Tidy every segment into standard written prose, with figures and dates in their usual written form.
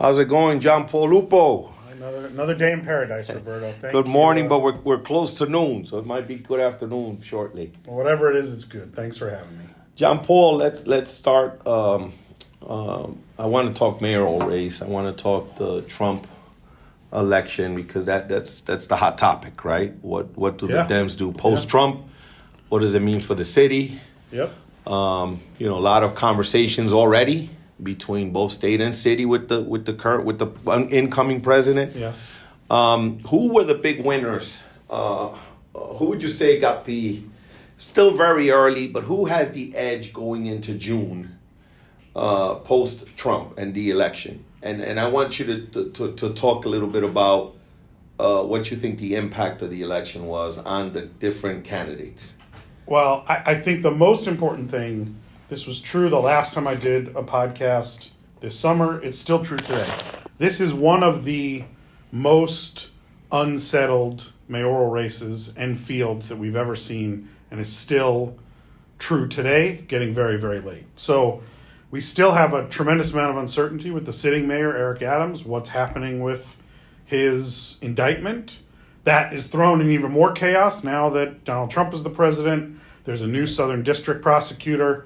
How's it going, Jon Paul Lupo? Another day in paradise, Roberto. Good morning, but we're close to noon, so it might be good afternoon shortly. Well, whatever it is, it's good. Thanks for having me. Jon Paul, let's start. I want to talk mayoral race. I want to talk the Trump election because that's the hot topic, right? What do the Dems do post-Trump? What does it mean for the city? Yep. A lot of conversations already between both state and city with the incoming president. Yes. Who were the big winners? Who would you say got still very early, but who has the edge going into June, post-Trump and the election? And I want you to talk a little bit about what you think the impact of the election was on the different candidates. Well, I think the most important thing, this was true the last time I did a podcast this summer, it's still true today. This is one of the most unsettled mayoral races and fields that we've ever seen, and is still true today, getting very, very late. So we still have a tremendous amount of uncertainty with the sitting mayor, Eric Adams, what's happening with his indictment. That is thrown in even more chaos now that Donald Trump is the president. There's a new Southern District prosecutor.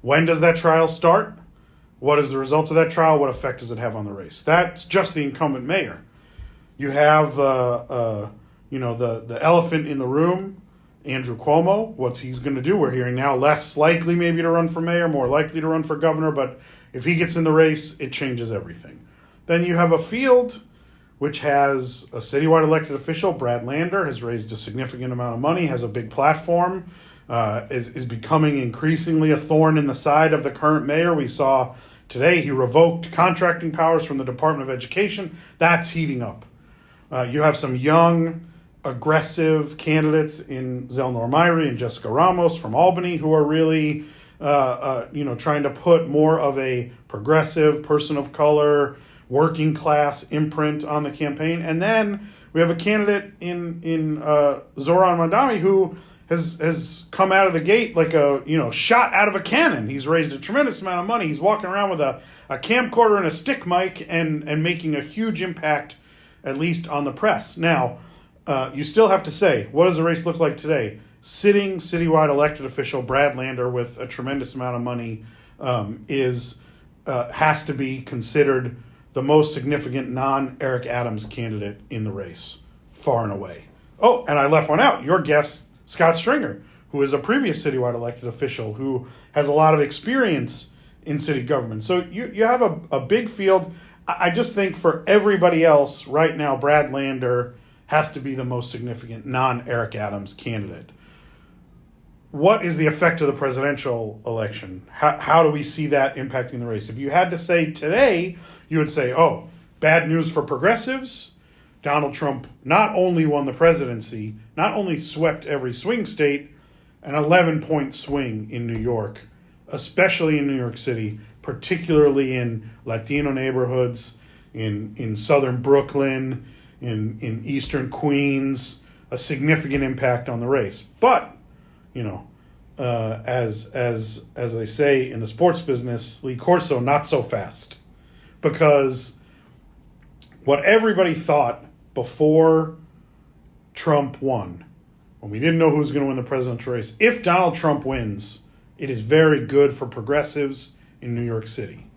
When does that trial start? What is the result of that trial? What effect does it have on the race? That's just the incumbent mayor. You have the elephant in the room, Andrew Cuomo. What's he's going to do? We're hearing now less likely maybe to run for mayor, more likely to run for governor. But if he gets in the race, it changes everything. Then you have a field which has a citywide elected official. Brad Lander has raised a significant amount of money, has a big platform, is becoming increasingly a thorn in the side of the current mayor. We saw today he revoked contracting powers from the Department of Education. That's heating up. You have some young, aggressive candidates in Zelnor Myrie and Jessica Ramos from Albany who are really trying to put more of a progressive, person of color, working class imprint on the campaign. And then we have a candidate in Zoran Mandami who has come out of the gate like a shot out of a cannon. He's raised a tremendous amount of money. He's walking around with a camcorder and a stick mic and making a huge impact, at least on the press. Now, you still have to say, what does the race look like today? Sitting citywide elected official Brad Lander with a tremendous amount of money has to be considered the most significant non-Eric Adams candidate in the race, far and away. Oh, and I left one out. Your guest, Scott Stringer, who is a previous citywide elected official who has a lot of experience in city government. So you have a big field. I just think for everybody else right now, Brad Lander has to be the most significant non-Eric Adams candidate. What is the effect of the presidential election? How do we see that impacting the race? If you had to say today, you would say, oh, bad news for progressives. Donald Trump not only won the presidency, not only swept every swing state, an 11-point swing in New York, especially in New York City, particularly in Latino neighborhoods, in southern Brooklyn, in eastern Queens, a significant impact on the race. But, as they say in the sports business, Lee Corso, not so fast. Because what everybody thought before Trump won, when we didn't know who was going to win the presidential race, if Donald Trump wins, it is very good for progressives in New York City.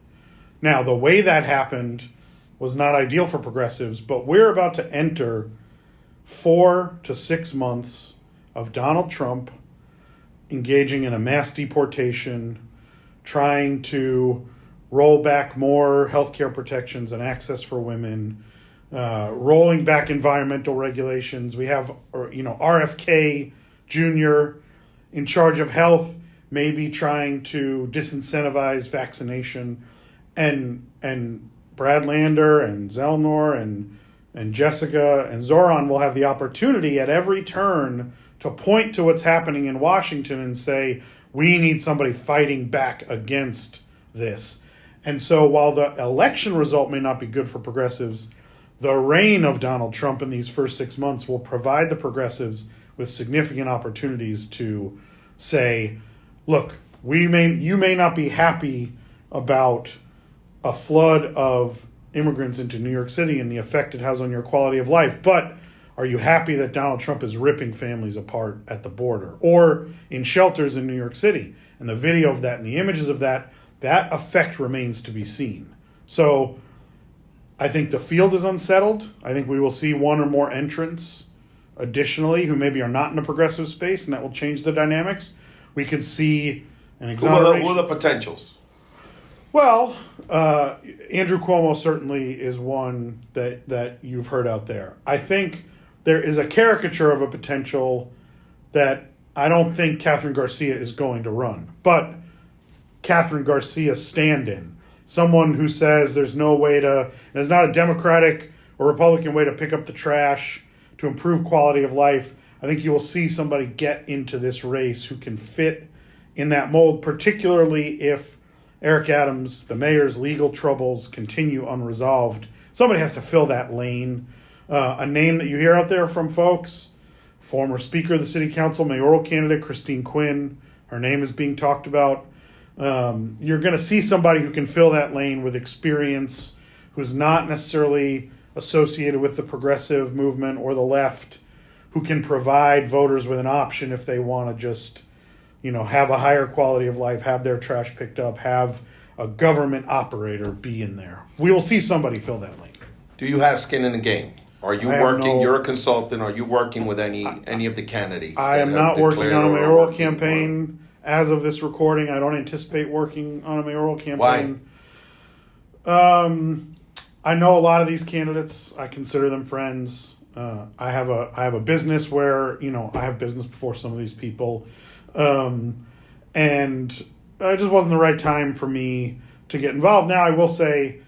Now, the way that happened was not ideal for progressives, but we're about to enter 4 to 6 months of Donald Trump engaging in a mass deportation, trying to roll back more healthcare protections and access for women, rolling back environmental regulations. We have, RFK Jr. in charge of health, maybe trying to disincentivize vaccination, and Brad Lander and Zelnor and Jessica and Zoran will have the opportunity at every turn to point to what's happening in Washington and say, we need somebody fighting back against this. And so while the election result may not be good for progressives, the reign of Donald Trump in these first 6 months will provide the progressives with significant opportunities to say, look, you may not be happy about a flood of immigrants into New York City and the effect it has on your quality of life. But are you happy that Donald Trump is ripping families apart at the border or in shelters in New York City? And the video of that and the images of that effect remains to be seen. So I think the field is unsettled. I think we will see one or more entrants additionally who maybe are not in a progressive space, and that will change the dynamics. We could see an exoneration. Who are the potentials? Well, Andrew Cuomo certainly is one that you've heard out there. I think there is a caricature of a potential that I don't think Catherine Garcia is going to run. But Catherine Garcia's stand-in, someone who says there's not a Democratic or Republican way to pick up the trash to improve quality of life. I think you will see somebody get into this race who can fit in that mold, particularly if Eric Adams, the mayor's legal troubles continue unresolved. Somebody has to fill that lane. A name that you hear out there from folks, former Speaker of the City Council, mayoral candidate Christine Quinn. Her name is being talked about. You're going to see somebody who can fill that lane with experience, who's not necessarily associated with the progressive movement or the left, who can provide voters with an option if they want to just, have a higher quality of life, have their trash picked up, have a government operator be in there. We will see somebody fill that lane. Do you have skin in the game? Are you working? You're a consultant. Are you working with any of the candidates? I am not working on a mayoral campaign as of this recording. I don't anticipate working on a mayoral campaign. Why? I know a lot of these candidates. I consider them friends. I have a business where I have business before some of these people, and it just wasn't the right time for me to get involved. Now I will say,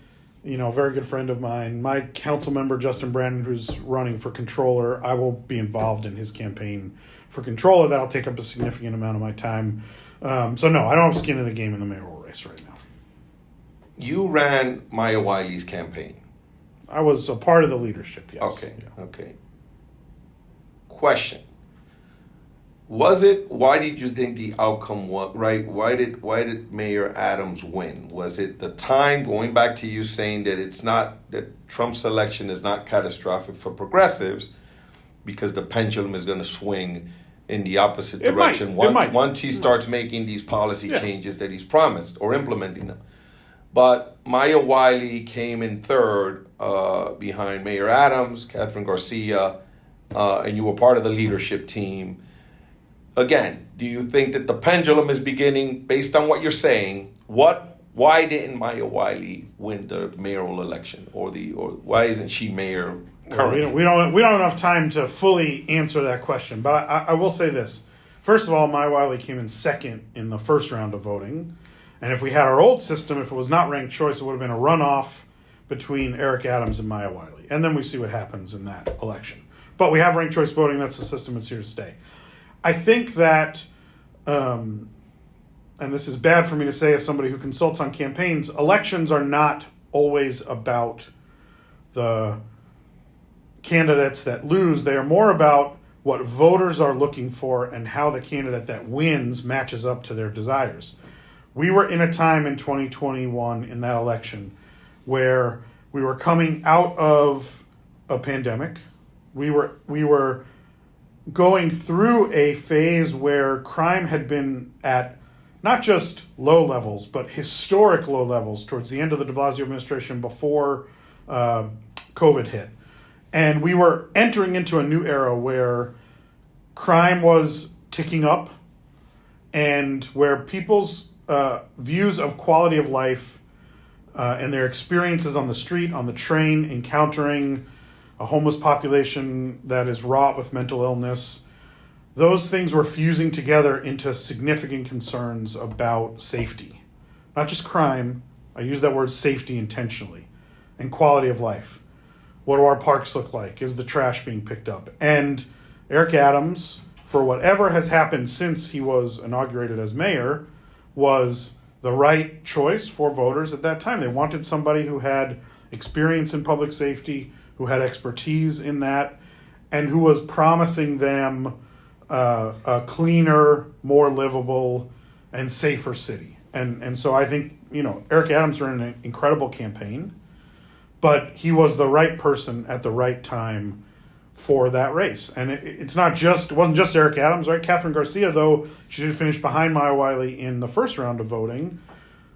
a very good friend of mine, my council member Justin Brandon, who's running for controller, I will be involved in his campaign for controller. That'll take up a significant amount of my time. So no, I don't have skin in the game in the mayoral race right now. You ran Maya Wiley's campaign. I was a part of the leadership, yes. Okay, yeah. Okay. Question. Why did you think the outcome was, right? Why did Mayor Adams win? Was it the time, going back to you saying that Trump's election is not catastrophic for progressives because the pendulum is going to swing in the opposite direction once he starts making these policy changes that he's promised or implementing them? But Maya Wiley came in third behind Mayor Adams, Catherine Garcia, and you were part of the leadership team. Again, do you think that the pendulum is beginning, based on what you're saying, why didn't Maya Wiley win the mayoral election, or why isn't she mayor currently? We don't have enough time to fully answer that question, but I will say this. First of all, Maya Wiley came in second in the first round of voting. And if we had our old system, if it was not ranked choice, it would have been a runoff between Eric Adams and Maya Wiley. And then we see what happens in that election. But we have ranked choice voting. That's the system. It's here to stay. I think that, and this is bad for me to say as somebody who consults on campaigns, elections are not always about the candidates that lose. They are more about what voters are looking for and how the candidate that wins matches up to their desires. We were in a time in 2021 in that election where we were coming out of a pandemic. We were going through a phase where crime had been at not just low levels, but historic low levels towards the end of the de Blasio administration before COVID hit. And we were entering into a new era where crime was ticking up and where people's views of quality of life and their experiences on the street, on the train, encountering a homeless population that is wrought with mental illness, those things were fusing together into significant concerns about safety. Not just crime, I use that word safety intentionally, and quality of life. What do our parks look like? Is the trash being picked up? And Eric Adams, for whatever has happened since he was inaugurated as mayor, was the right choice for voters at that time. They wanted somebody who had experience in public safety, who had expertise in that, and who was promising them a cleaner, more livable, and safer city. And so I think, Eric Adams ran an incredible campaign, but he was the right person at the right time for that race. And it wasn't just Eric Adams, right? Catherine Garcia, though she did finish behind Maya Wiley in the first round of voting,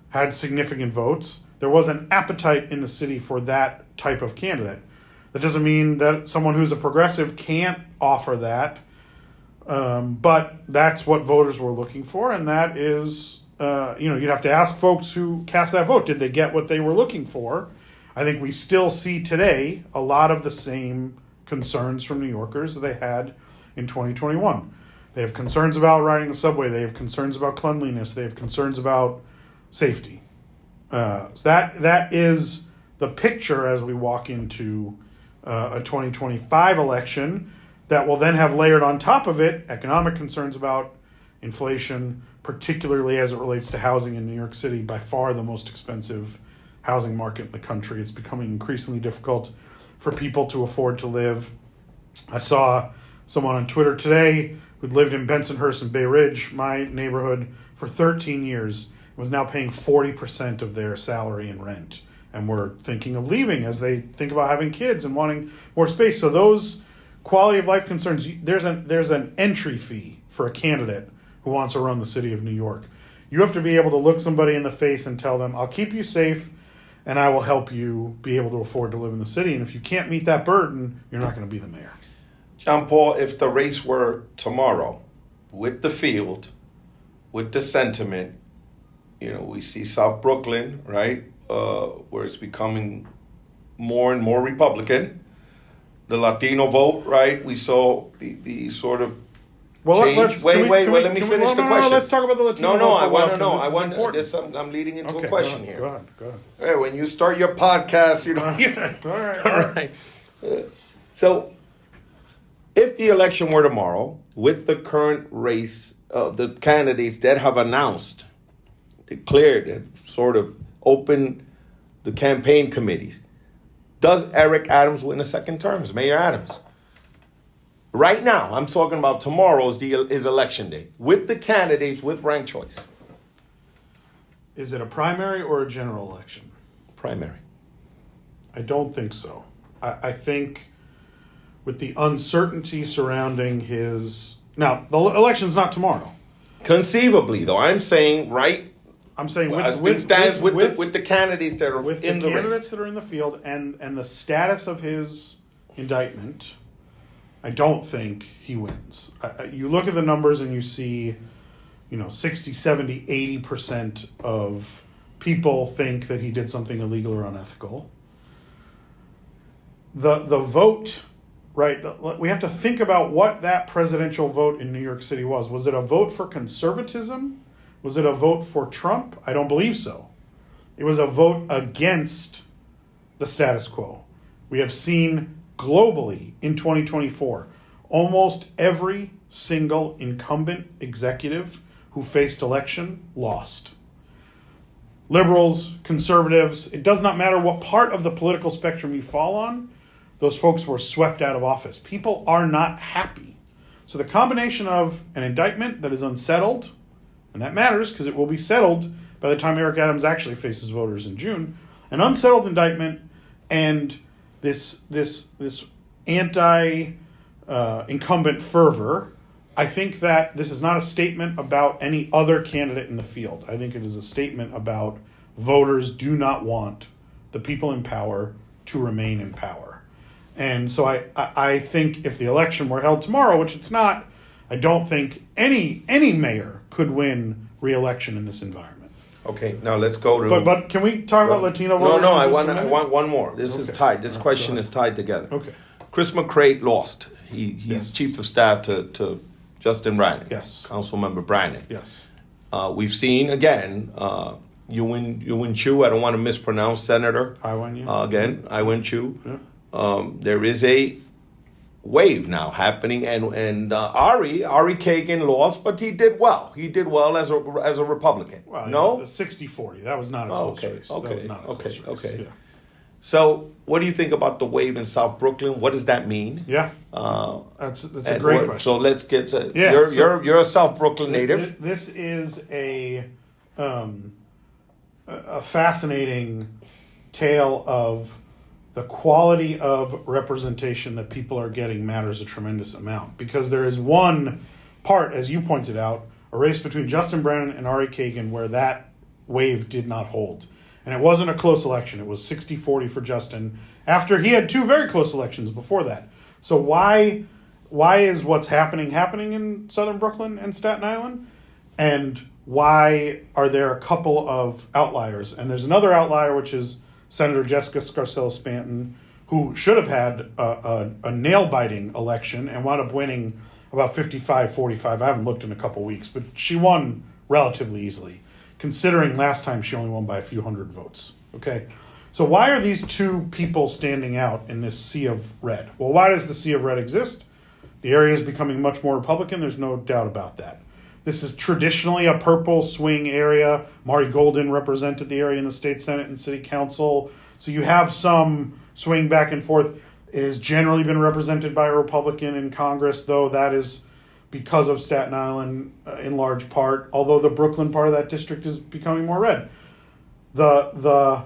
had significant votes. There was an appetite in the city for that type of candidate. That doesn't mean that someone who's a progressive can't offer that, but that's what voters were looking for, and that is, you'd have to ask folks who cast that vote, did they get what they were looking for? I think we still see today a lot of the same concerns from New Yorkers that they had in 2021. They have concerns about riding the subway. They have concerns about cleanliness. They have concerns about safety. So that is the picture as we walk into a 2025 election that will then have layered on top of it economic concerns about inflation, particularly as it relates to housing in New York City, by far the most expensive housing market in the country. It's becoming increasingly difficult for people to afford to live. I saw someone on Twitter today who'd lived in Bensonhurst and Bay Ridge, my neighborhood, for 13 years, and was now paying 40% of their salary in rent, and were thinking of leaving as they think about having kids and wanting more space. So those quality of life concerns, there's an entry fee for a candidate who wants to run the city of New York. You have to be able to look somebody in the face and tell them, I'll keep you safe, and I will help you be able to afford to live in the city. And if you can't meet that burden, you're not going to be the mayor. Jon Paul, if the race were tomorrow, with the field, with the sentiment, we see South Brooklyn, right, where it's becoming more and more Republican. The Latino vote, right? We saw the sort of change. Wait, let me finish the question. Let's talk about the Latino vote. No, I want to know. I'm leading into a question here. Go ahead. Hey, when you start your podcast, All right. So, if the election were tomorrow, with the current race of the candidates that have announced, declared, have sort of opened the campaign committees, does Eric Adams win a second term? Mayor Adams? Right now, I'm talking about tomorrow is election day. With the candidates, with ranked choice. Is it a primary or a general election? Primary. I don't think so. I think with the uncertainty surrounding his... Now, the election's not tomorrow. Conceivably, though. I'm saying with the candidates that are with in the race. With the candidates that are in the field and the status of his indictment, I don't think he wins. You look at the numbers and you see, 60, 70, 80% of people think that he did something illegal or unethical. The vote, right, we have to think about what that presidential vote in New York City was. Was it a vote for conservatism? Was it a vote for Trump? I don't believe so. It was a vote against the status quo. We have seen globally in 2024, almost every single incumbent executive who faced election lost. Liberals, conservatives, it does not matter what part of the political spectrum you fall on, those folks were swept out of office. People are not happy. So the combination of an indictment that is unsettled, and that matters because it will be settled by the time Eric Adams actually faces voters in June, an unsettled indictment and this anti-incumbent fervor, I think that this is not a statement about any other candidate in the field. I think it is a statement about voters do not want the people in power to remain in power. And so I think if the election were held tomorrow, which it's not, I don't think any mayor could win re-election in this environment. Okay, now let's go to... But can we talk about Latino voters? No, I want one more. This is tied. This question is tied together. Okay. Chris McCray lost. He's chief of staff to Justin Brannan. Yes. Councilmember Brannan. Yes. We've seen, again, Yuan Chu, I don't want to mispronounce Senator. Iwan Chu. Yeah. There is a wave now happening, and Ari Kagan lost, but he did well. He did well as a Republican. Well, no? 60-40. That was not a close race. Okay. Yeah. So, what do you think about the wave in South Brooklyn? What does that mean? Yeah, that's a great question. So let's get to you're a South Brooklyn native. This is a fascinating tale of the quality of representation that people are getting matters a tremendous amount, because there is one part, as you pointed out, a race between Justin Brennan and Ari Kagan where that wave did not hold. And it wasn't a close election. It was 60-40 for Justin after he had two very close elections before that. So why is what's happening in southern Brooklyn and Staten Island? And why are there a couple of outliers? And there's another outlier, which is Senator Jessica Scarcella Stanton, who should have had a nail-biting election and wound up winning about 55-45. I haven't looked in a couple weeks, but she won relatively easily, considering last time she only won by a few hundred votes. Okay, so why are these two people standing out in this sea of red? Well, why does the sea of red exist? The area is becoming much more Republican. There's no doubt about that. This is traditionally a purple swing area. Mari Golden represented the area in the state Senate and city council. So you have some swing back and forth. It has generally been represented by a Republican in Congress, though that is because of Staten Island in large part, although the Brooklyn part of that district is becoming more red. The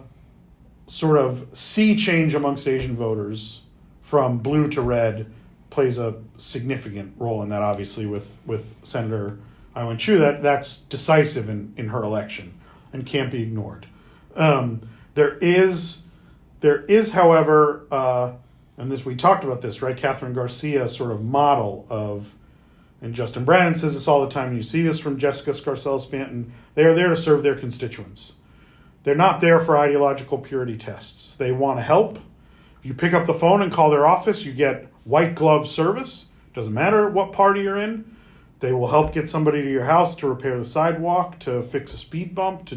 sort of sea change amongst Asian voters from blue to red plays a significant role in that, obviously, with Senator Ai Chu. That's decisive in her election and can't be ignored. There is, however, and this we talked about this, right? Catherine Garcia sort of model of, and Justin Brannan says this all the time, and you see this from Jessica Scarcella Stanton, they are there to serve their constituents. They're not there for ideological purity tests. They want to help. If you pick up the phone and call their office, you get white glove service. Doesn't matter what party you're in. They will help get somebody to your house to repair the sidewalk, to fix a speed bump,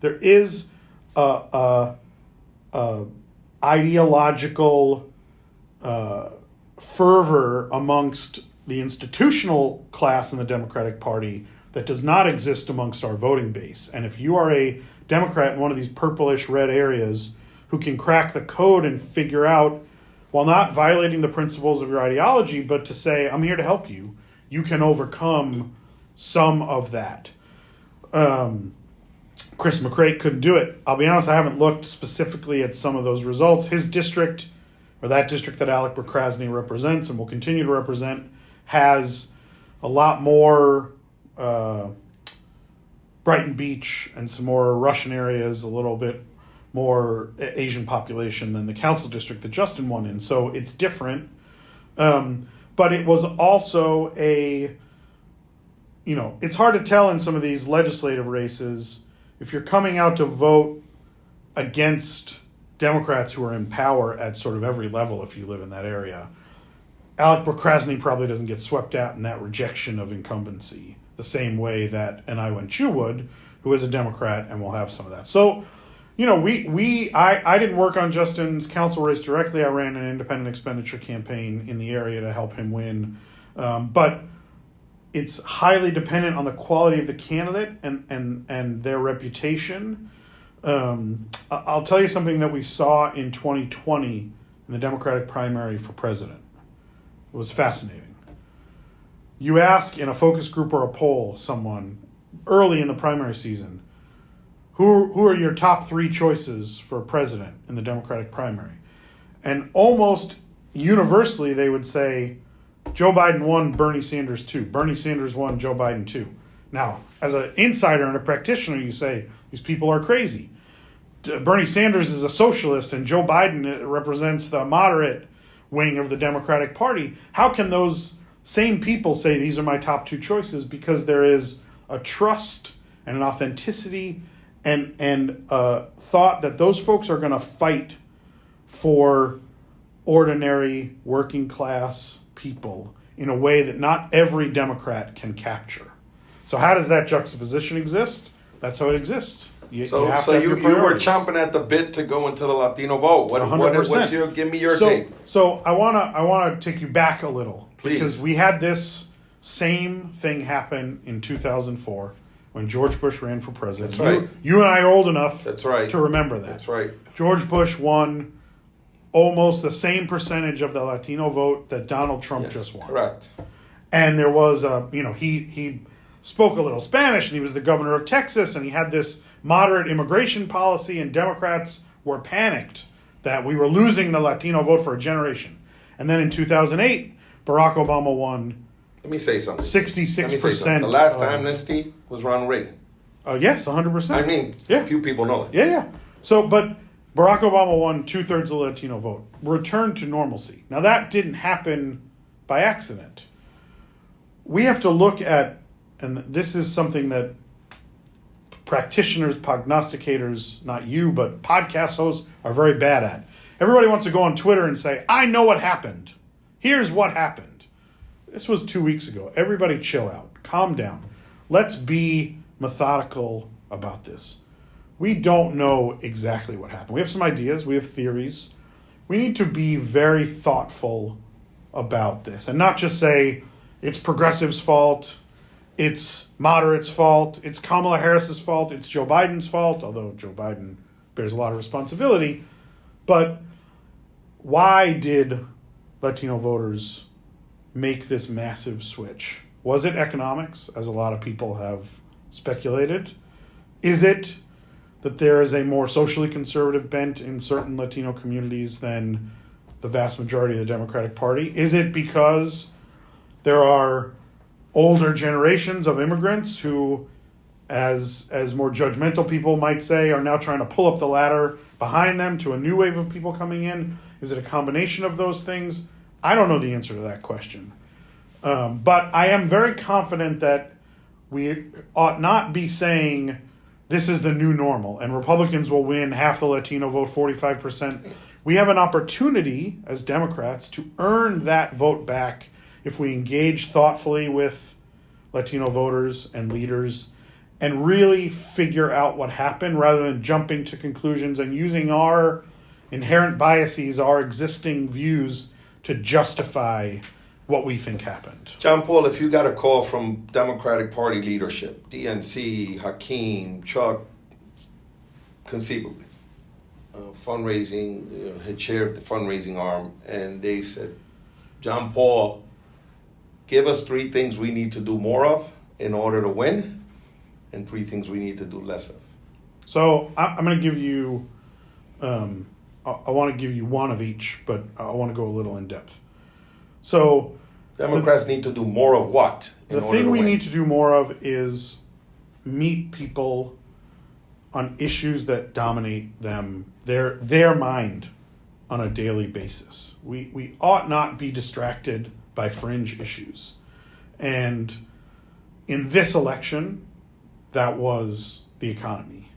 there is a ideological fervor amongst the institutional class in the Democratic Party that does not exist amongst our voting base. And if you are a Democrat in one of these purplish red areas who can crack the code and figure out, while not violating the principles of your ideology, but to say, I'm here to help you, you can overcome some of that. Chris McCrate couldn't do it. I'll be honest, I haven't looked specifically at some of those results. His district, or that district that Alec Burkrasny represents and will continue to represent, has a lot more Brighton Beach and some more Russian areas, a little bit more Asian population than the council district that Justin won in. So it's different. But it was also it's hard to tell in some of these legislative races if you're coming out to vote against Democrats who are in power at sort of every level if you live in that area. Alec Burkrasny probably doesn't get swept out in that rejection of incumbency the same way that an Ai Chu would, who is a Democrat and will have some of that. So, I didn't work on Justin's council race directly. I ran an independent expenditure campaign in the area to help him win. But it's highly dependent on the quality of the candidate and their reputation. I'll tell you something that we saw in 2020 in the Democratic primary for president. It was fascinating. You ask in a focus group or a poll someone early in the primary season, who are your top three choices for president in the Democratic primary? And almost universally they would say, Joe Biden 1, Bernie Sanders 2. Bernie Sanders 1, Joe Biden 2. Now, as an insider and a practitioner, you say, these people are crazy. Bernie Sanders is a socialist and Joe Biden represents the moderate wing of the Democratic Party. How can those same people say these are my top two choices? Because there is a trust and an authenticity and thought that those folks are going to fight for ordinary working class people in a way that not every Democrat can capture. So how does that juxtaposition exist? That's how it exists. You were chomping at the bit to go into the Latino vote. Give me your take. So I wanna take you back a little. Please. Because we had this same thing happen in 2004 when George Bush ran for president. That's right. You and I are old enough to remember that. That's right. George Bush won almost the same percentage of the Latino vote that Donald Trump just won. Correct. And there was he spoke a little Spanish and he was the governor of Texas and he had this moderate immigration policy and Democrats were panicked that we were losing the Latino vote for a generation. And then in 2008, Barack Obama won. Let me say something. 66%. The last amnesty was Ronald Reagan. Yes, 100%. I mean, few people know that. Yeah. So, but Barack Obama won 2/3 of the Latino vote. Returned to normalcy. Now, that didn't happen by accident. We have to look at, and this is something that practitioners, prognosticators, not you, but podcast hosts are very bad at. Everybody wants to go on Twitter and say, I know what happened. Here's what happened. This was 2 weeks ago. Everybody chill out. Calm down. Let's be methodical about this. We don't know exactly what happened. We have some ideas. We have theories. We need to be very thoughtful about this and not just say it's progressives' fault, it's moderates' fault, it's Kamala Harris's fault, it's Joe Biden's fault, although Joe Biden bears a lot of responsibility. But why did Latino voters make this massive switch? Was it economics, as a lot of people have speculated? Is it that there is a more socially conservative bent in certain Latino communities than the vast majority of the Democratic Party? Is it because there are older generations of immigrants who, as more judgmental people might say, are now trying to pull up the ladder behind them to a new wave of people coming in? Is it a combination of those things? I don't know the answer to that question. But I am very confident that we ought not be saying this is the new normal and Republicans will win half the Latino vote, 45%. We have an opportunity as Democrats to earn that vote back if we engage thoughtfully with Latino voters and leaders and really figure out what happened rather than jumping to conclusions and using our inherent biases, our existing views to justify what we think happened. Jon Paul, if you got a call from Democratic Party leadership, DNC, Hakeem, Chuck, conceivably, fundraising, head chair of the fundraising arm, and they said, Jon Paul, give us 3 things we need to do more of in order to win, and 3 things we need to do less of. So I'm going to give you, I want to give you one of each, but I want to go a little in depth. So Democrats need to do more of what? The thing we need to do more of is meet people on issues that dominate them, their mind on a daily basis. We ought not be distracted by fringe issues. And in this election, that was the economy.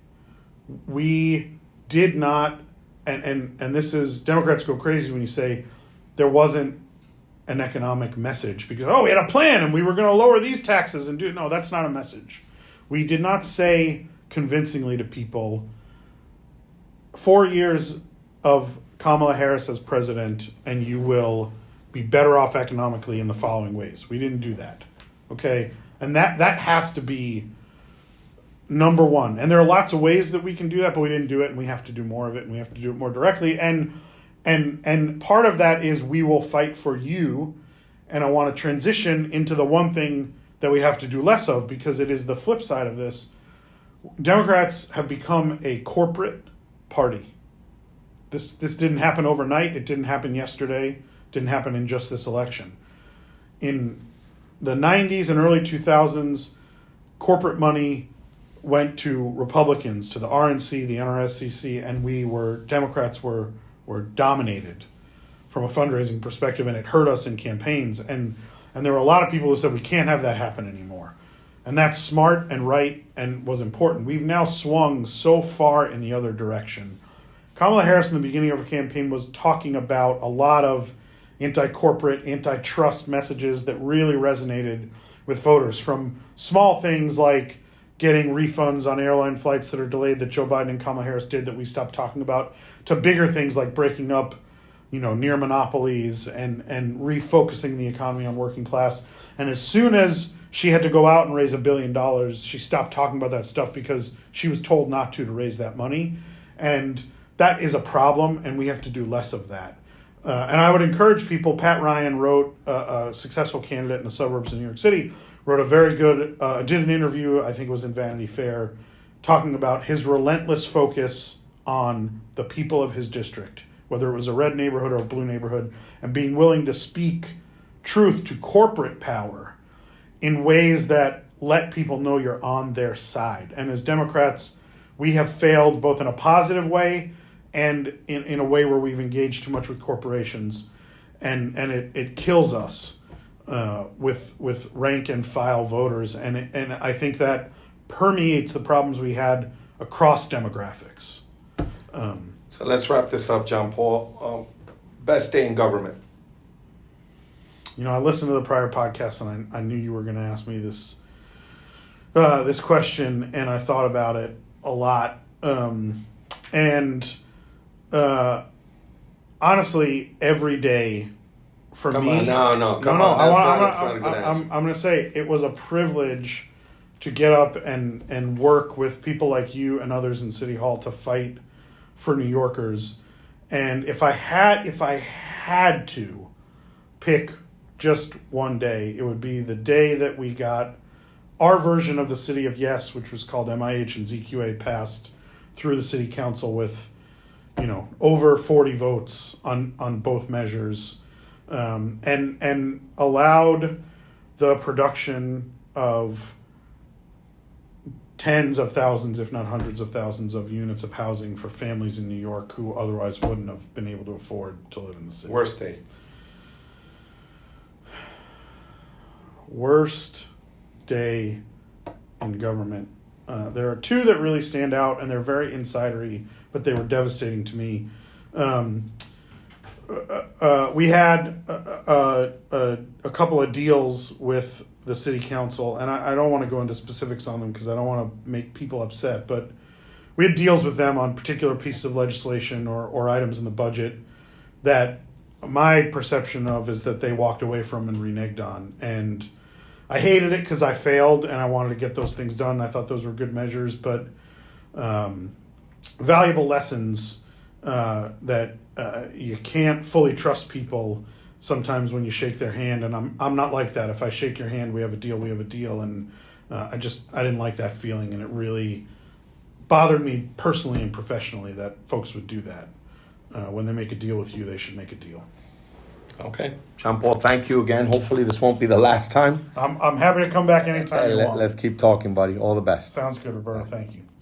We did not, and this is, Democrats go crazy when you say there wasn't an economic message because, we had a plan and we were going to lower these taxes and no, that's not a message. We did not say convincingly to people 4 years of Kamala Harris as president and you will be better off economically in the following ways. We didn't do that. Okay. And that has to be number one. And there are lots of ways that we can do that, but we didn't do it and we have to do more of it and we have to do it more directly. And part of that is we will fight for you. And I want to transition into the one thing that we have to do less of because it is the flip side of this. Democrats have become a corporate party. This didn't happen overnight. It didn't happen yesterday. It didn't happen in just this election. In the 90s and early 2000s, corporate money went to Republicans, to the RNC, the NRSCC, and Democrats were dominated from a fundraising perspective, and it hurt us in campaigns. And there were a lot of people who said, we can't have that happen anymore. And that's smart and right and was important. We've now swung so far in the other direction. Kamala Harris in the beginning of her campaign was talking about a lot of anti-corporate, antitrust messages that really resonated with voters, from small things like getting refunds on airline flights that are delayed that Joe Biden and Kamala Harris did that we stopped talking about, to bigger things like breaking up, near monopolies and refocusing the economy on working class. And as soon as she had to go out and raise $1 billion, she stopped talking about that stuff because she was told not to raise that money. And that is a problem, and we have to do less of that. And I would encourage people, Pat Ryan wrote, a successful candidate in the suburbs of New York City, wrote a very good, did an interview, I think it was in Vanity Fair, talking about his relentless focus on the people of his district, whether it was a red neighborhood or a blue neighborhood, and being willing to speak truth to corporate power in ways that let people know you're on their side. And as Democrats, we have failed both in a positive way and in a way where we've engaged too much with corporations, and it kills us with rank and file voters, and I think that permeates the problems we had across demographics. So let's wrap this up, Jon Paul. Best day in government. I listened to the prior podcast, and I knew you were going to ask me this question, and I thought about it a lot. Honestly, every day for me. Come on, no. I'm going to say it was a privilege to get up and work with people like you and others in City Hall to fight for New Yorkers. And if I had to pick just one day, it would be the day that we got our version of the City of Yes, which was called MIH and ZQA, passed through the City Council with, over 40 votes on both measures, and allowed the production of tens of thousands, if not hundreds of thousands, of units of housing for families in New York who otherwise wouldn't have been able to afford to live in the city. Worst day. Worst day in government. There are two that really stand out, and they're very insidery, but they were devastating to me. We had a couple of deals with the city council, and I don't want to go into specifics on them because I don't want to make people upset, but we had deals with them on particular pieces of legislation or items in the budget that my perception of is that they walked away from and reneged on. And I hated it because I failed and I wanted to get those things done. I thought those were good measures, but valuable lessons that you can't fully trust people sometimes when you shake their hand, and I'm not like that. If I shake your hand, we have a deal, and I didn't like that feeling, and it really bothered me personally and professionally that folks would do that. When they make a deal with you, they should make a deal. Okay, Jon Paul, thank you again. Hopefully this won't be the last time. I'm happy to come back anytime you want. Let's keep talking, buddy. All the best. Sounds good, Roberto. Thank you.